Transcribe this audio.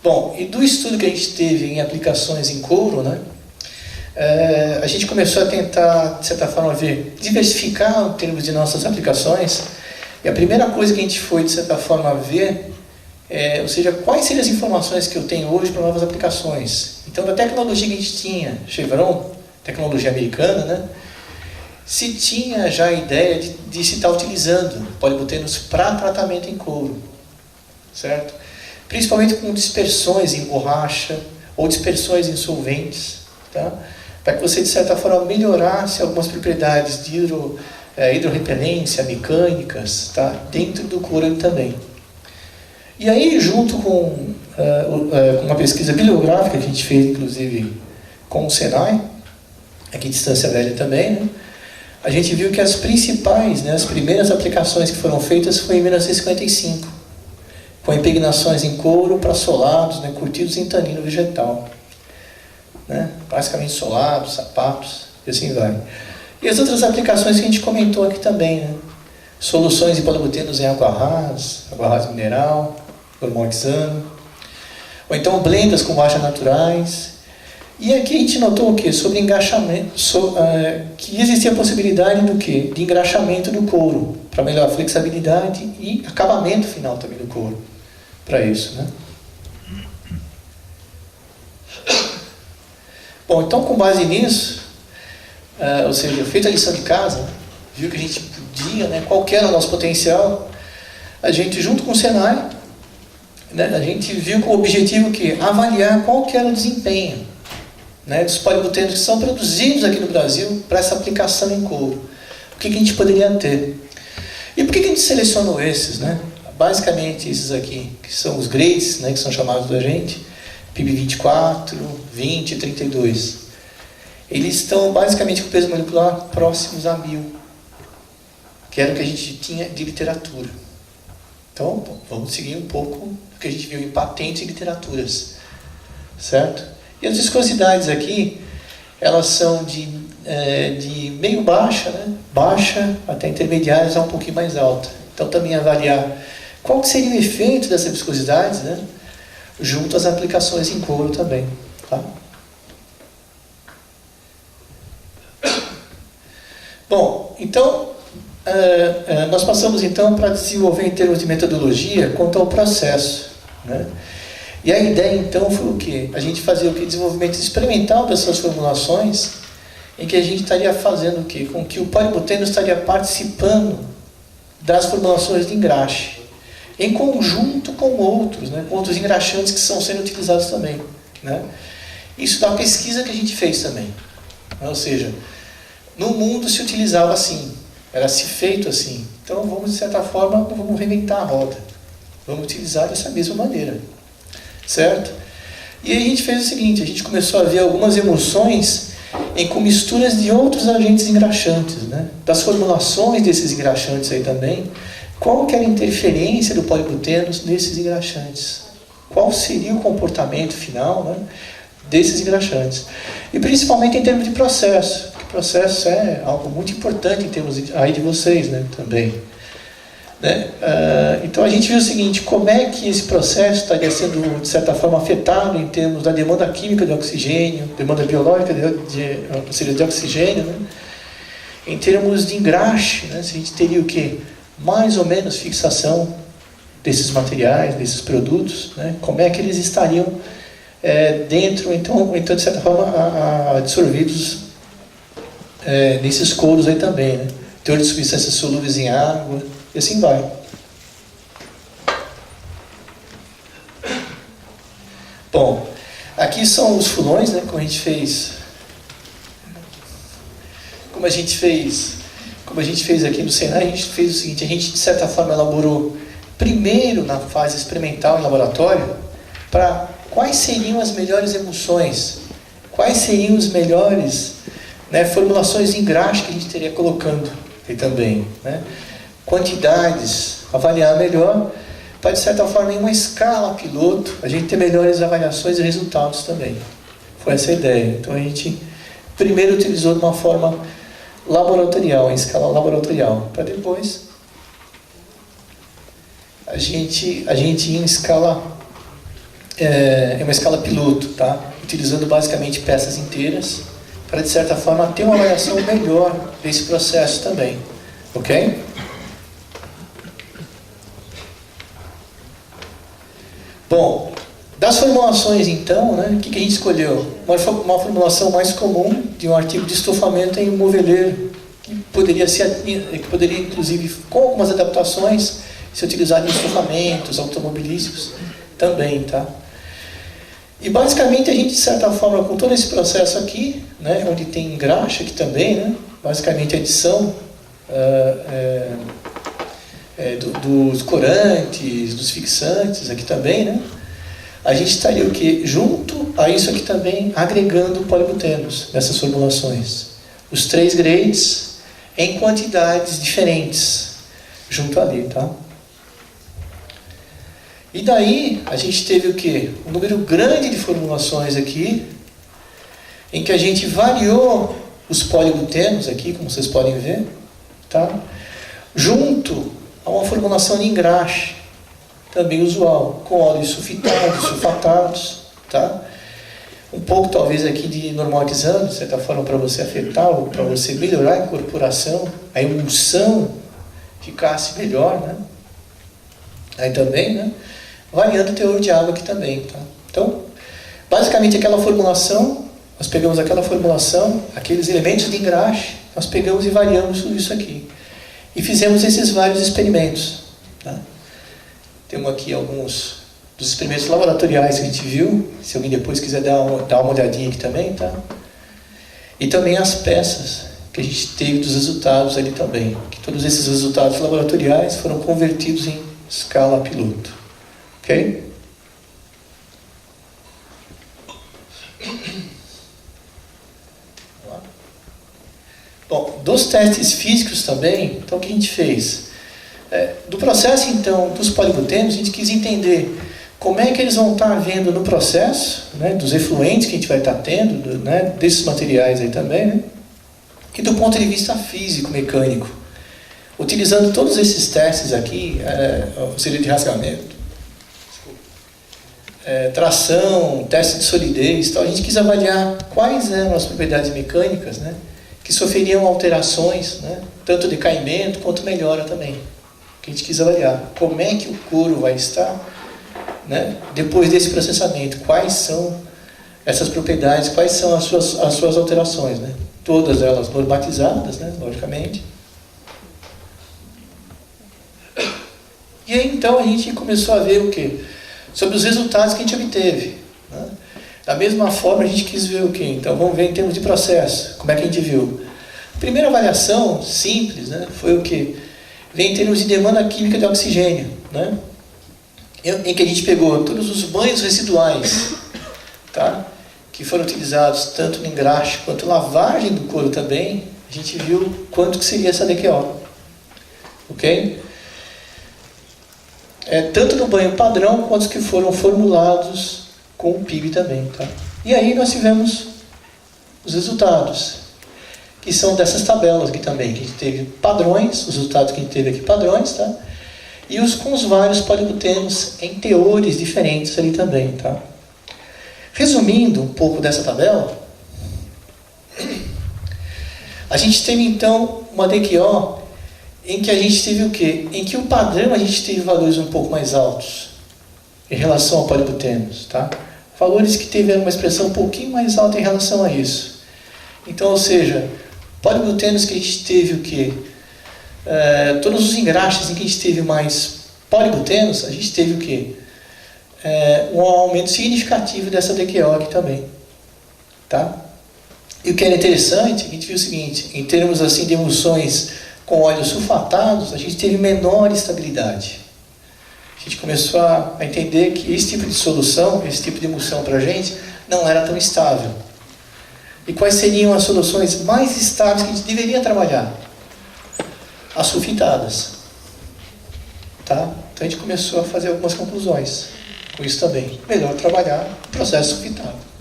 Bom, e do estudo que a gente teve em aplicações em couro, né, a gente começou a tentar, de certa forma, diversificar em termos de nossas aplicações. E a primeira coisa que a gente foi, de certa forma, ver, ou seja, quais seriam as informações que eu tenho hoje para novas aplicações. Então, da tecnologia que a gente tinha, Chevron, tecnologia americana, né, se tinha já a ideia de se estar utilizando polibutenos para tratamento em couro, certo? Principalmente com dispersões em borracha ou dispersões em solventes, tá? Para que você, de certa forma, melhorasse algumas propriedades de hidrorrepelência, mecânicas, tá? Dentro do couro também. E aí, junto com uma pesquisa bibliográfica que a gente fez, inclusive, com o Senai, aqui em Estância Velha também, né? A gente viu que as principais, né, as primeiras aplicações que foram feitas foi em 1955, com impregnações em couro para solados, né, curtidos em tanino vegetal. Né? Basicamente solados, sapatos, e assim vai. E as outras aplicações que a gente comentou aqui também, né? Soluções de polibutenos em água rasa mineral, normal hexano, ou então blendas com borracha naturais. E aqui a gente notou o quê? Sobre engraxamento, que existia a possibilidade do quê? De engraxamento do couro, para melhorar a flexibilidade e acabamento final também do couro, para isso, né? Bom, então com base nisso, ou seja, feita a lição de casa, viu que a gente podia, né, qual que era o nosso potencial, a gente junto com o Senai, né, a gente viu com o objetivo que avaliar qual que era o desempenho, né, dos polibutenos que são produzidos aqui no Brasil para essa aplicação em couro. O que a gente poderia ter? E por que a gente selecionou esses, né? Basicamente esses aqui, que são os grades, né, que são chamados da gente, PIB 24, 20 e 32. Eles estão basicamente com peso molecular próximos a 1000, que era o que a gente tinha de literatura. Então, bom, vamos seguir um pouco do que a gente viu em patentes e literaturas, certo? E as viscosidades aqui, elas são de meio baixa, né? Baixa até intermediárias, um pouquinho mais alta. Então também avaliar qual que seria o efeito dessas viscosidades, né? Junto às aplicações em couro também. Tá? Bom, então, nós passamos então para desenvolver em termos de metodologia quanto ao processo, né? E a ideia então foi o quê? A gente fazia o quê? Desenvolvimento experimental dessas formulações, em que a gente estaria fazendo o quê? Com que o polibuteno estaria participando das formulações de engraxe, em conjunto com outros, né? Com outros engraxantes que estão sendo utilizados também, né? Isso da pesquisa que a gente fez também. Ou seja, no mundo se utilizava assim, era-se feito assim. Então vamos, de certa forma, não vamos reinventar a roda. Vamos utilizar dessa mesma maneira. Certo? E aí a gente fez o seguinte, a gente começou a ver algumas emulsões com misturas de outros agentes engraxantes, né? Das formulações desses engraxantes aí também, qual que era a interferência do polibuteno nesses engraxantes, qual seria o comportamento final, né, desses engraxantes, e principalmente em termos de processo, porque processo é algo muito importante em termos aí de vocês, né, também. Né? Então a gente viu o seguinte, como é que esse processo estaria sendo, de certa forma, afetado em termos da demanda química de oxigênio, demanda biológica ou seja, de oxigênio, né? Em termos de engraxe, né? Se a gente teria o quê? Mais ou menos fixação desses materiais, desses produtos, né? Como é que eles estariam dentro, então, de certa forma, absorvidos nesses couros aí também, né? Teor de substâncias solúveis em água, e assim vai. Bom, aqui são os fulões, né, como a gente fez aqui no Senai. A gente fez o seguinte, a gente de certa forma elaborou primeiro na fase experimental em laboratório para quais seriam as melhores emulsões, quais seriam os melhores, né, formulações de engraxe que a gente teria colocando aí também, né? Quantidades, avaliar melhor, para de certa forma em uma escala piloto, a gente ter melhores avaliações e resultados também. Foi essa a ideia. Então a gente primeiro utilizou de uma forma laboratorial, em escala laboratorial, para depois a gente ir em escala é uma escala piloto, tá? Utilizando basicamente peças inteiras, para de certa forma ter uma avaliação melhor desse processo também, ok? Bom, das formulações então, né, o que a gente escolheu? Uma formulação mais comum de um artigo de estofamento em um moveleiro, que poderia inclusive, com algumas adaptações, ser utilizado em estofamentos automobilísticos também, tá? E basicamente a gente, de certa forma, com todo esse processo aqui, né, onde tem engraxe aqui também, né, basicamente a adição dos corantes, dos fixantes aqui também, né, a gente estaria o quê? Junto a isso aqui também, agregando polibutenos nessas formulações. Os 3 grades em quantidades diferentes, junto ali, tá? E daí, a gente teve o quê? Um número grande de formulações aqui, em que a gente variou os polibutenos aqui, como vocês podem ver, tá? Junto a uma formulação de engraxe, também usual, com óleos sulfitados, sulfatados, tá? Um pouco, talvez, aqui de normalizando, de certa forma, para você afetar, ou para você melhorar a incorporação, a emulsão ficasse melhor, né? Aí também, né? Variando o teor de água aqui também, tá? Então, basicamente aquela formulação, nós pegamos aquela formulação, aqueles elementos de engraxe, nós pegamos e variamos tudo isso aqui. E fizemos esses vários experimentos, tá? Temos aqui alguns dos experimentos laboratoriais que a gente viu, se alguém depois quiser dar uma olhadinha aqui também, tá? E também as peças que a gente teve dos resultados ali também, que todos esses resultados laboratoriais foram convertidos em escala piloto. Ok? Bom, dos testes físicos também, então o que a gente fez? Do processo, então, dos polibutenos, a gente quis entender como é que eles vão estar havendo no processo, né, dos efluentes que a gente vai estar tendo, né, desses materiais aí também, né, e do ponto de vista físico, mecânico. Utilizando todos esses testes aqui, auxílio de rasgamento, tração, teste de solidez, tal, a gente quis avaliar quais eram as propriedades mecânicas, né, que sofreriam alterações, né, tanto de caimento quanto melhora também. Que a gente quis avaliar como é que o couro vai estar, né, depois desse processamento, quais são essas propriedades, quais são as suas alterações, né, todas elas normatizadas, né, logicamente. E aí então a gente começou a ver o quê? Sobre os resultados que a gente obteve, né? Da mesma forma a gente quis ver o quê? Então vamos ver em termos de processo, como é que a gente viu. A primeira avaliação simples, né, foi o quê? Vem em termos de demanda química de oxigênio, né? Em que a gente pegou todos os banhos residuais, tá? Que foram utilizados tanto no engraxe quanto lavagem do couro também, a gente viu quanto que seria essa DQO. Ok? Tanto no banho padrão quanto os que foram formulados com o PIB também, tá? E aí nós tivemos os resultados, que são dessas tabelas aqui também, que a gente teve padrões, os resultados que a gente teve aqui padrões, tá? E com os vários polibutenos em teores diferentes ali também, tá? Resumindo um pouco dessa tabela, a gente teve então uma DQO em que a gente teve o quê? Em que o padrão a gente teve valores um pouco mais altos em relação a polibutenos, tá? Valores que tiveram uma expressão um pouquinho mais alta em relação a isso. Então, ou seja, polibutenos que a gente teve o quê? Todos os engraxes em que a gente teve mais polibutenos, a gente teve o quê? Um aumento significativo dessa DQO aqui também, tá? E o que era interessante, a gente viu o seguinte, em termos assim de emulsões com óleos sulfatados, a gente teve menor estabilidade. A gente começou a entender que esse tipo de solução, esse tipo de emulsão para a gente, não era tão estável. E quais seriam as soluções mais estáveis que a gente deveria trabalhar? As sulfitadas. Tá? Então a gente começou a fazer algumas conclusões com isso também. Melhor trabalhar o processo sulfitado.